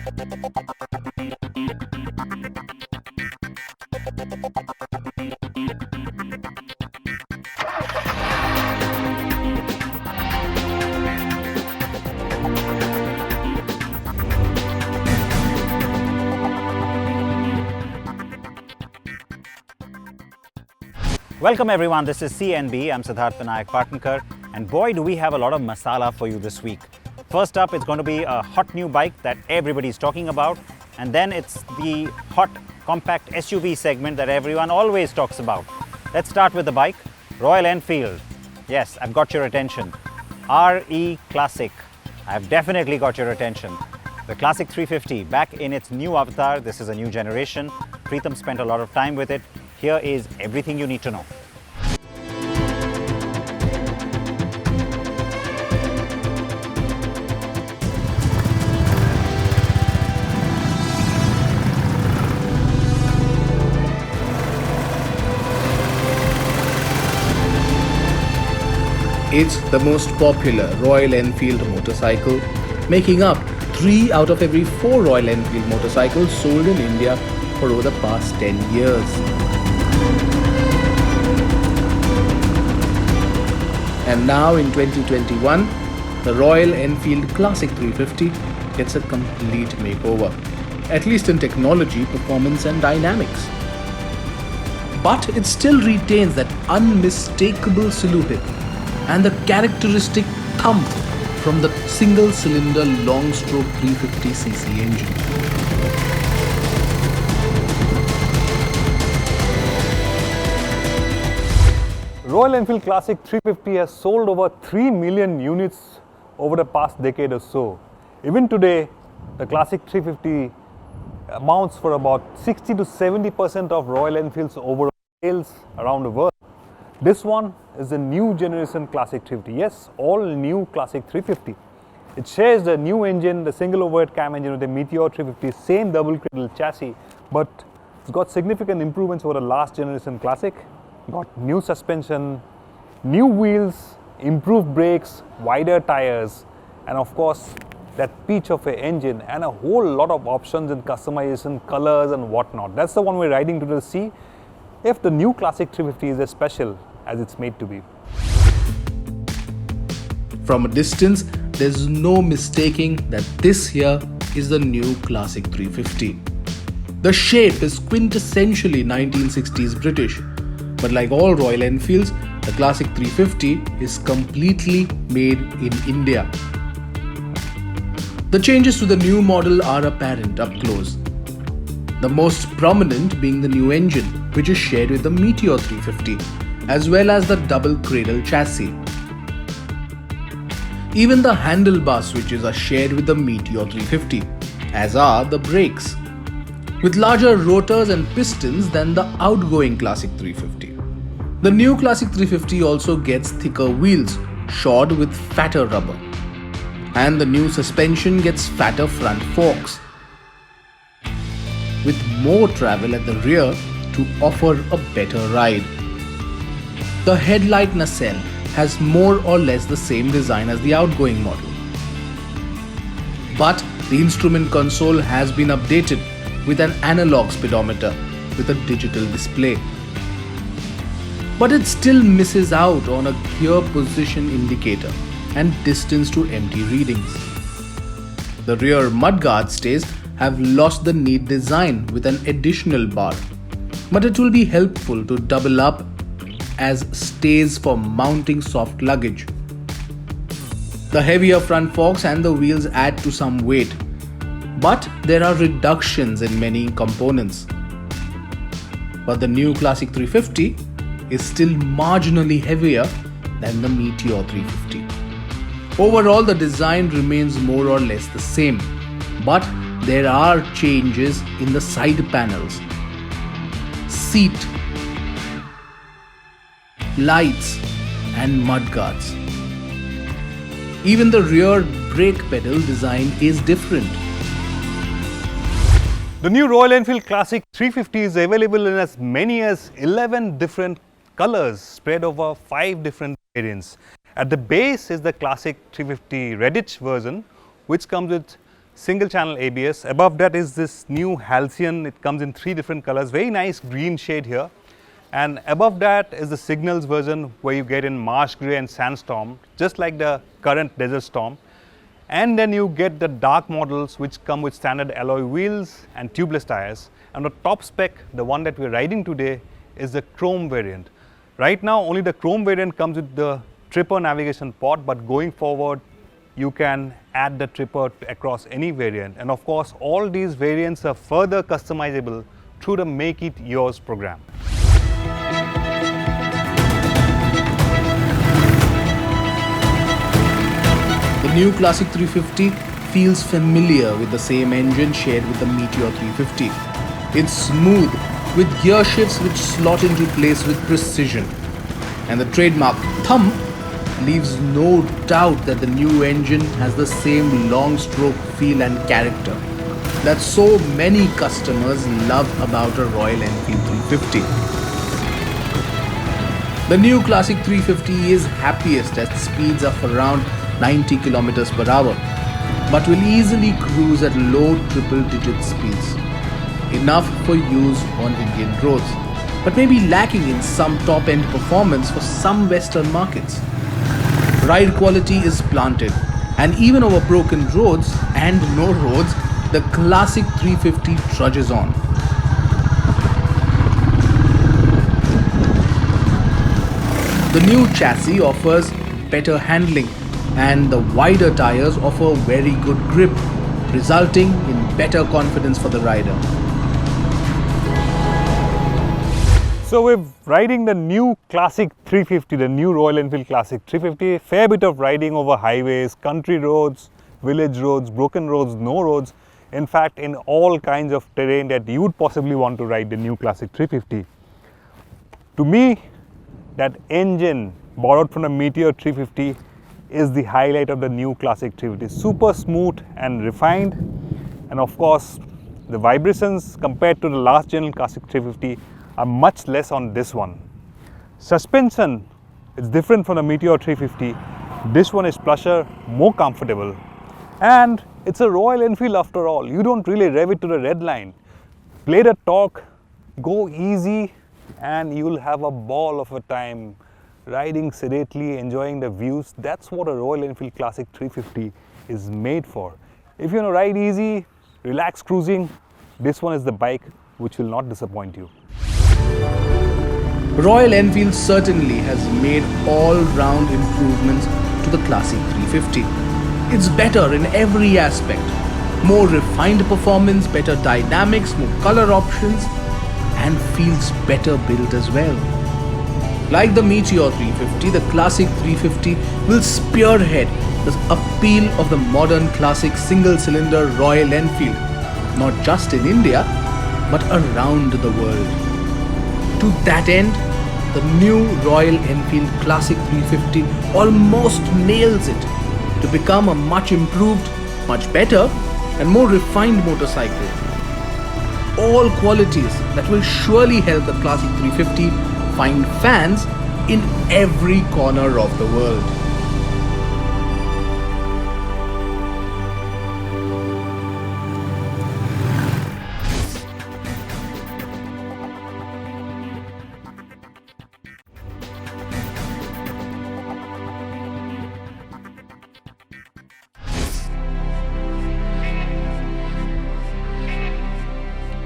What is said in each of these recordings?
Welcome everyone, this is CNB, I'm Siddharth Vinayak Partnkar, and boy do we have a lot of masala for you this week. First up, it's going to be a hot new bike that everybody's talking about, and then it's the hot compact SUV segment that everyone always talks about. Let's start with the bike, Royal Enfield. Yes, I've got your attention. RE Classic, I've definitely got your attention. The Classic 350, back in its new avatar. This is a new generation. Preetham spent a lot of time with it. Here is everything you need to know. It's the most popular Royal Enfield motorcycle, making up 3 out of every 4 Royal Enfield motorcycles sold in India for over the past 10 years. And now in 2021, the Royal Enfield Classic 350 gets a complete makeover, at least in technology, performance and dynamics. But it still retains that unmistakable silhouette and the characteristic thump from the single-cylinder long-stroke 350cc engine. Royal Enfield Classic 350 has sold over 3 million units over the past decade or so. Even today, the Classic 350 amounts for about 60 to 70% of Royal Enfield's overall sales around the world. This one is the new generation Classic 350. Yes, all new Classic 350. It shares the new engine, the single overhead cam engine with the Meteor 350, same double cradle chassis, but it's got significant improvements over the last generation Classic. Got new suspension, new wheels, improved brakes, wider tires, and of course that peach of an engine and a whole lot of options in customization, colors and whatnot. That's the one we're riding to see if the new Classic 350 is as special as it's made to be. From a distance, there's no mistaking that this here is the new Classic 350. The shape is quintessentially 1960s British, but like all Royal Enfields, the Classic 350 is completely made in India. The changes to the new model are apparent up close. The most prominent being the new engine, which is shared with the Meteor 350, as well as the double cradle chassis. Even the handlebar switches are shared with the Meteor 350, as are the brakes, with larger rotors and pistons than the outgoing Classic 350. The new Classic 350 also gets thicker wheels, shod with fatter rubber, and the new suspension gets fatter front forks, with more travel at the rear to offer a better ride. The headlight nacelle has more or less the same design as the outgoing model, but the instrument console has been updated with an analog speedometer with a digital display. But it still misses out on a gear position indicator and distance to empty readings. The rear mudguard stays have lost the neat design with an additional bar, but it will be helpful to double up as stays for mounting soft luggage. The heavier front forks and the wheels add to some weight, but there are reductions in many components. But the new Classic 350 is still marginally heavier than the Meteor 350. Overall, the design remains more or less the same, but there are changes in the side panels, seat, lights and mudguards. Even the rear brake pedal design is different. The new Royal Enfield Classic 350 is available in as many as 11 different colors spread over 5 different variants. At the base is the Classic 350 Redditch version, which comes with single channel ABS. Above that is this new Halcyon. It comes in 3 different colors, very nice green shade here. And above that is the Signals version where you get in Marsh Grey and Sandstorm, just like the current Desert Storm. And then you get the dark models which come with standard alloy wheels and tubeless tires. And the top spec, the one that we're riding today, is the chrome variant. Right now only the chrome variant comes with the Tripper navigation pod, but going forward you can add the Tripper across any variant. And of course all these variants are further customizable through the Make It Yours program. The new Classic 350 feels familiar with the same engine shared with the Meteor 350. It's smooth, with gear shifts which slot into place with precision. And the trademark thump leaves no doubt that the new engine has the same long stroke feel and character that so many customers love about a Royal Enfield 350. The new Classic 350 is happiest at speeds of around 90 km per hour, but will easily cruise at low triple-digit speeds, enough for use on Indian roads, but may be lacking in some top-end performance for some Western markets. Ride quality is planted, and even over broken roads and no roads, the Classic 350 trudges on. The new chassis offers better handling, and the wider tires offer very good grip, resulting in better confidence for the rider. So we're riding the new Classic 350, the new Royal Enfield Classic 350. Fair bit of riding over highways, country roads, village roads, broken roads, no roads. In fact, in all kinds of terrain that you would possibly want to ride the new Classic 350. To me, that engine borrowed from the Meteor 350 is the highlight of the new Classic 350. Super smooth and refined, and of course the vibrations compared to the last general Classic 350 are much less on this one. Suspension is different from the Meteor 350. This one is plusher, more comfortable, and it's a Royal Enfield after all. You don't really rev it to the red line. Play the torque, go easy, and you'll have a ball of a time riding sedately, enjoying the views. That's what a Royal Enfield Classic 350 is made for. If you want to ride easy, relax cruising, this one is the bike which will not disappoint you. Royal Enfield certainly has made all-round improvements to the Classic 350. It's better in every aspect. More refined performance, better dynamics, more color options, and feels better built as well. Like the Meteor 350, the Classic 350 will spearhead the appeal of the modern classic single-cylinder Royal Enfield, not just in India, but around the world. To that end, the new Royal Enfield Classic 350 almost nails it to become a much improved, much better, and more refined motorcycle. All qualities that will surely help the Classic 350 find fans in every corner of the world.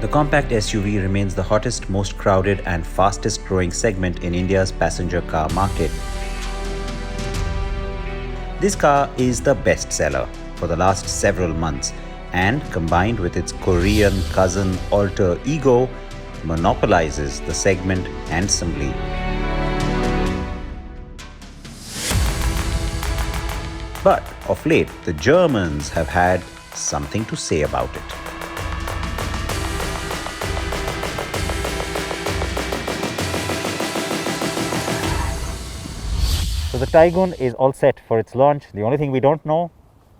The compact SUV remains the hottest, most crowded and fastest growing segment in India's passenger car market. This car is the best seller for the last several months, and combined with its Korean cousin alter ego, monopolizes the segment handsomely. But of late, the Germans have had something to say about it. So the Taigun is all set for its launch. The only thing we don't know,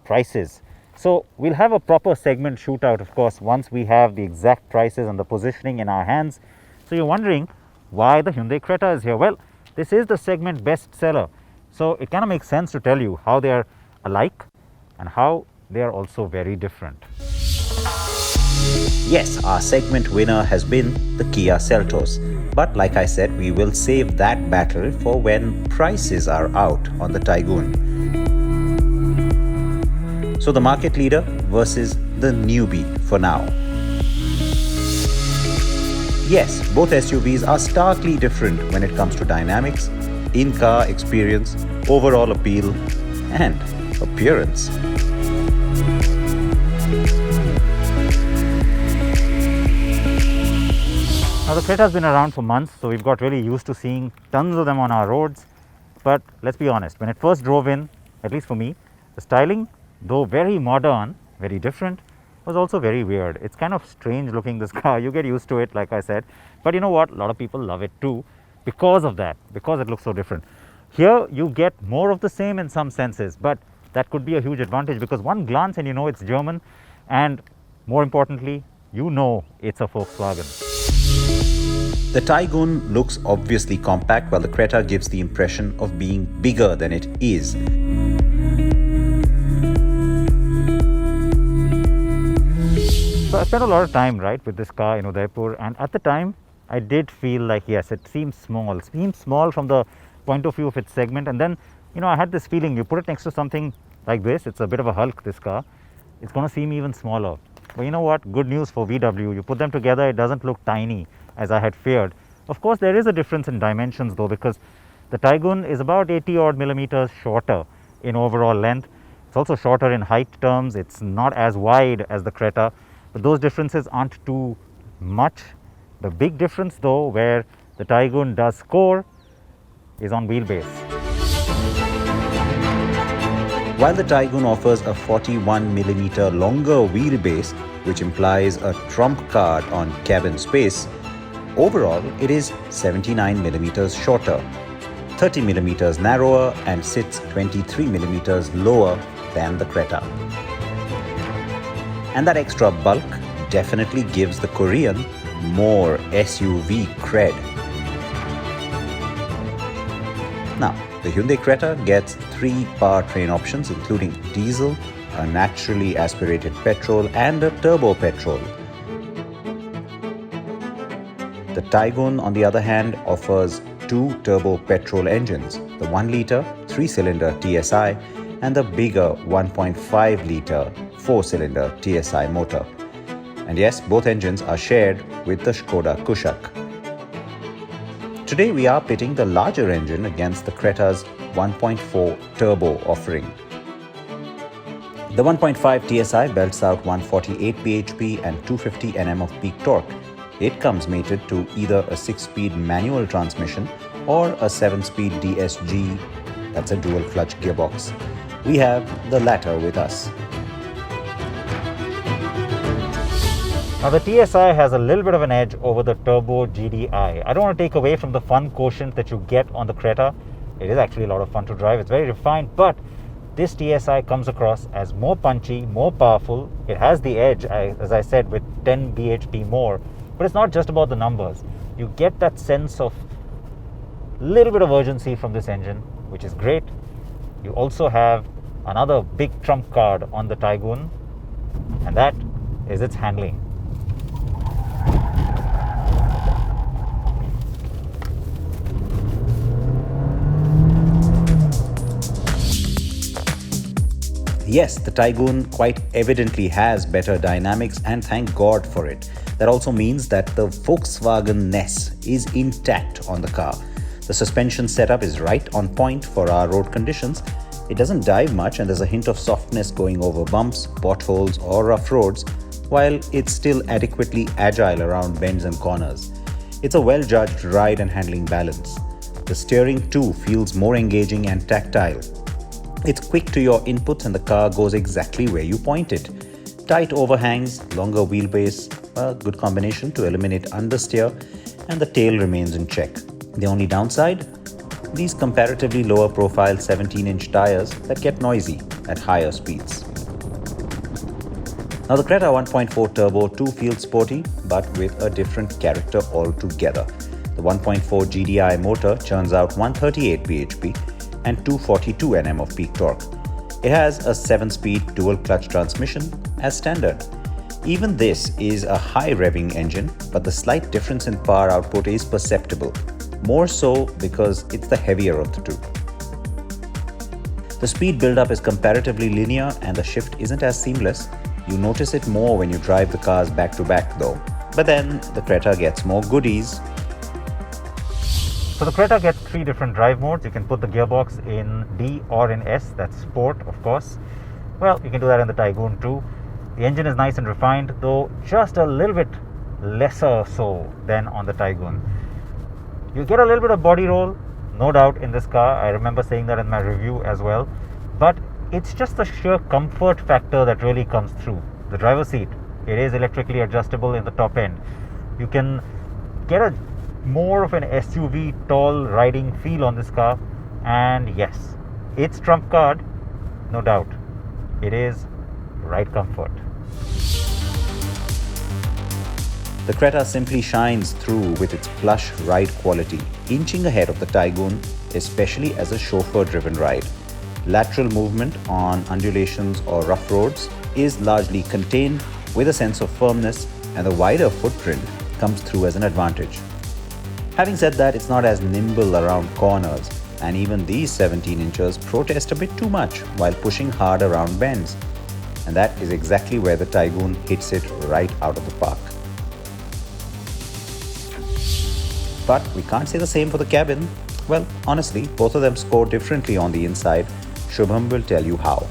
prices. So we'll have a proper segment shootout, of course, once we have the exact prices and the positioning in our hands. So you're wondering why the Hyundai Creta is here. Well, this is the segment best seller. So it kind of makes sense to tell you how they are alike and how they are also very different. Yes, our segment winner has been the Kia Seltos. But like I said, we will save that battle for when prices are out on the Taigun. So the market leader versus the newbie for now. Yes, both SUVs are starkly different when it comes to dynamics, in-car experience, overall appeal, and appearance. Now the Creta has been around for months, so we've got really used to seeing tons of them on our roads. But let's be honest, when it first drove in, at least for me, the styling, though very modern, very different, was also very weird. It's kind of strange looking, this car. You get used to it, like I said. But you know what? A lot of people love it too because of that, because it looks so different. Here you get more of the same in some senses, but that could be a huge advantage because one glance and you know it's German, and more importantly, you know it's a Volkswagen. The Taigun looks obviously compact, while the Creta gives the impression of being bigger than it is. So I spent a lot of time, right, with this car in Udaipur, and at the time I did feel like, yes, it seems small from the point of view of its segment. And then, you know, I had this feeling, you put it next to something like this, it's a bit of a Hulk, this car, it's going to seem even smaller. But you know what, good news for VW, you put them together, it doesn't look tiny as I had feared. Of course, there is a difference in dimensions though, because the Taigun is about 80 odd millimeters shorter in overall length. It's also shorter in height terms. It's not as wide as the Creta, but those differences aren't too much. The big difference though, where the Taigun does score, is on wheelbase. While the Taigun offers a 41mm longer wheelbase, which implies a trump card on cabin space, overall it is 79mm shorter, 30mm narrower, and sits 23mm lower than the Creta. And that extra bulk definitely gives the Korean more SUV cred. Now, the Hyundai Creta gets 3 powertrain options, including diesel, a naturally aspirated petrol, and a turbo petrol. The Taigun, on the other hand, offers 2 turbo petrol engines, the 1-litre 3-cylinder TSI and the bigger 1.5-litre 4-cylinder TSI motor. And yes, both engines are shared with the Skoda Kushaq. Today we are pitting the larger engine against the Creta's 1.4 turbo offering. The 1.5 TSI belts out 148 bhp and 250 Nm of peak torque. It comes mated to either a 6-speed manual transmission or a 7-speed DSG, that's a dual clutch gearbox. We have the latter with us. Now the TSI has a little bit of an edge over the Turbo GDI. I don't want to take away from the fun quotient that you get on the Creta. It is actually a lot of fun to drive. It's very refined, but this TSI comes across as more punchy, more powerful. It has the edge, as I said, with 10 bhp more. But it's not just about the numbers. You get that sense of a little bit of urgency from this engine, which is great. You also have another big trump card on the Taigun, and that is its handling. Yes, the Taigun quite evidently has better dynamics, and thank God for it. That also means that the Volkswagen-ness is intact on the car. The suspension setup is right on point for our road conditions. It doesn't dive much, and there's a hint of softness going over bumps, potholes, or rough roads, while it's still adequately agile around bends and corners. It's a well-judged ride and handling balance. The steering too feels more engaging and tactile. It's quick to your inputs and the car goes exactly where you point it. Tight overhangs, longer wheelbase, a good combination to eliminate understeer, and the tail remains in check. The only downside? These comparatively lower profile 17-inch tires that get noisy at higher speeds. Now the Creta 1.4 Turbo too feels sporty, but with a different character altogether. The 1.4 GDI motor churns out 138 bhp and 242 Nm of peak torque. It has a 7-speed dual-clutch transmission as standard. Even this is a high revving engine, but the slight difference in power output is perceptible, more so because it's the heavier of the two. The speed build-up is comparatively linear and the shift isn't as seamless. You notice it more when you drive the cars back to back though. But then the Creta gets more goodies. So the Creta gets 3 different drive modes. You can put the gearbox in D or in S, that's Sport of course. Well, you can do that in the Taigun too. The engine is nice and refined, though just a little bit lesser so than on the Taigun. You get a little bit of body roll, no doubt, in this car. I remember saying that in my review as well. But it's just the sheer comfort factor that really comes through. The driver's seat, it is electrically adjustable in the top end. You can get a more of an SUV tall riding feel on this car, and yes, it's trump card, no doubt. It is ride comfort. The Creta simply shines through with its plush ride quality, inching ahead of the Taigun, especially as a chauffeur-driven ride. Lateral movement on undulations or rough roads is largely contained with a sense of firmness, and the wider footprint comes through as an advantage. Having said that, it's not as nimble around corners, and even these 17 inches protest a bit too much while pushing hard around bends. And that is exactly where the Taigun hits it right out of the park. But we can't say the same for the cabin. Well, honestly, both of them score differently on the inside. Shubham will tell you how.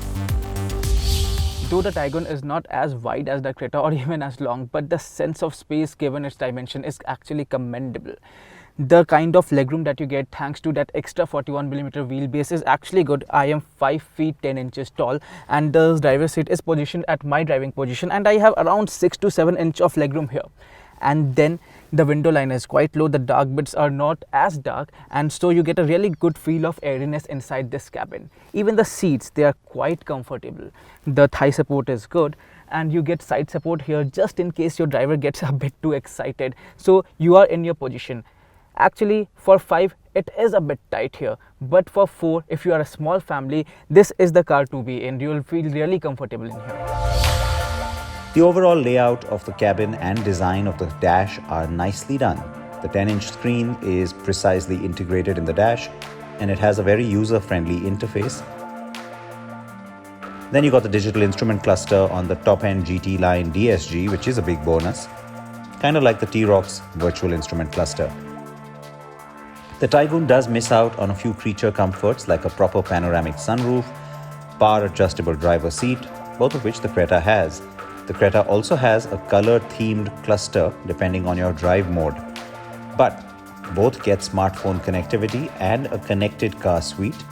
Though the Taigun is not as wide as the Creta or even as long, but the sense of space given its dimension is actually commendable. The kind of legroom that you get thanks to that extra 41mm wheelbase is actually good. I am 5 feet 10 inches tall and the driver's seat is positioned at my driving position, and I have around 6 to 7 inch of legroom here. And then the window line is quite low, the dark bits are not as dark, and so you get a really good feel of airiness inside this cabin. Even the seats, they are quite comfortable. The thigh support is good, and you get side support here just in case your driver gets a bit too excited, so you are in your position. Actually, for 5 it is a bit tight here, but for 4, if you are a small family, this is the car to be in. You will feel really comfortable in here. The overall layout of the cabin and design of the dash are nicely done. The 10-inch screen is precisely integrated in the dash, and it has a very user-friendly interface. Then you got the digital instrument cluster on the top-end GT line DSG, which is a big bonus, kind of like the T-Rock's virtual instrument cluster. The Taigun does miss out on a few creature comforts like a proper panoramic sunroof, power adjustable driver seat, both of which the Creta has. The Creta also has a color-themed cluster depending on your drive mode. But both get smartphone connectivity and a connected car suite.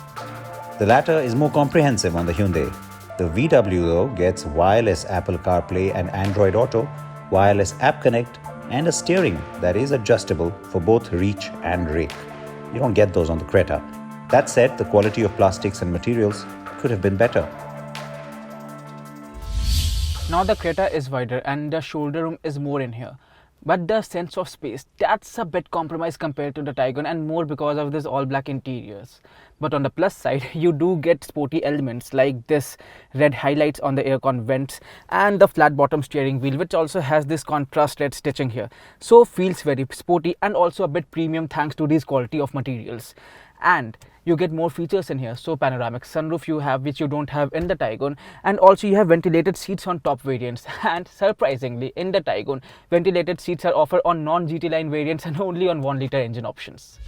The latter is more comprehensive on the Hyundai. The VW though gets wireless Apple CarPlay and Android Auto, wireless App Connect, and a steering that is adjustable for both reach and rake. You don't get those on the Creta. That said, the quality of plastics and materials could have been better. Now the Creta is wider and the shoulder room is more in here. But the sense of space, that's a bit compromised compared to the Taigun, and more because of this all black interiors. But on the plus side, you do get sporty elements like this red highlights on the aircon vents and the flat bottom steering wheel, which also has this contrast red stitching here. So feels very sporty and also a bit premium thanks to these quality of materials. And you get more features in here. So panoramic sunroof you have, which you don't have in the Taigun, and also you have ventilated seats on top variants. And surprisingly, in the Taigun, ventilated seats are offered on non-GT line variants and only on 1-liter engine options.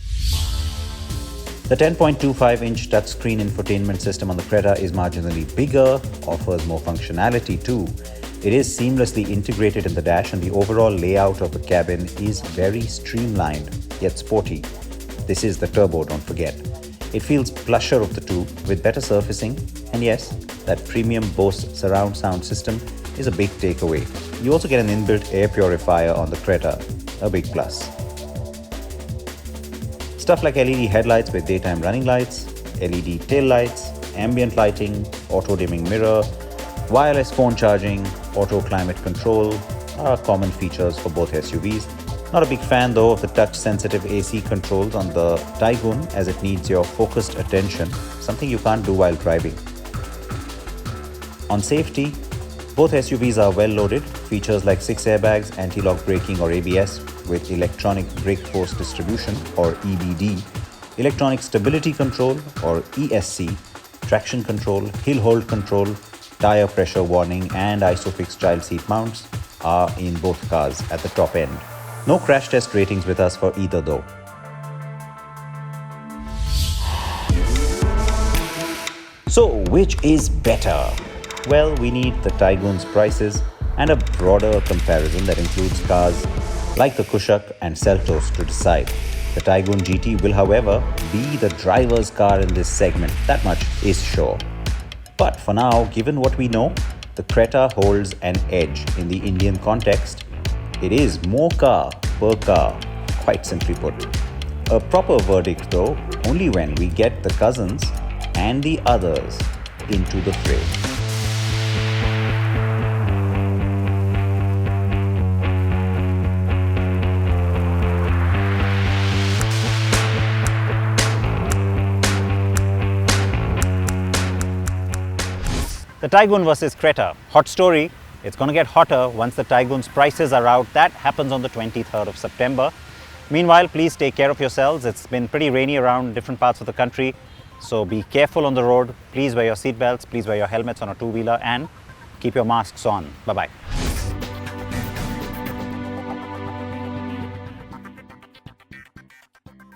The 10.25-inch touchscreen infotainment system on the Creta is marginally bigger, offers more functionality too. It is seamlessly integrated in the dash, and the overall layout of the cabin is very streamlined yet sporty. This is the turbo, don't forget. It feels plusher of the two with better surfacing, and yes, that premium Bose surround sound system is a big takeaway. You also get an inbuilt air purifier on the Creta, a big plus. Stuff like LED headlights with daytime running lights, LED tail lights, ambient lighting, auto dimming mirror, wireless phone charging, auto climate control are common features for both SUVs. Not a big fan though of the touch-sensitive AC controls on the Taigun, as it needs your focused attention, something you can't do while driving. On safety, both SUVs are well loaded. Features like 6 airbags, anti-lock braking or ABS with electronic brake force distribution or EBD, electronic stability control or ESC, traction control, hill hold control, tire pressure warning and ISOFIX child seat mounts are in both cars at the top end. No crash test ratings with us for either though. So which is better? Well, we need the Taigun's prices and a broader comparison that includes cars like the Kushaq and Seltos to decide. The Taigun GT will, however, be the driver's car in this segment, that much is sure. But for now, given what we know, the Creta holds an edge in the Indian context. It is more car per car, quite simply put. A proper verdict though, only when we get the cousins and the others into the fray. The Taigun versus Creta. Hot story. It's going to get hotter once the Taigun's prices are out. That happens on the 23rd of September. Meanwhile, please take care of yourselves. It's been pretty rainy around different parts of the country. So be careful on the road. Please wear your seatbelts. Please wear your helmets on a two-wheeler and keep your masks on. Bye-bye.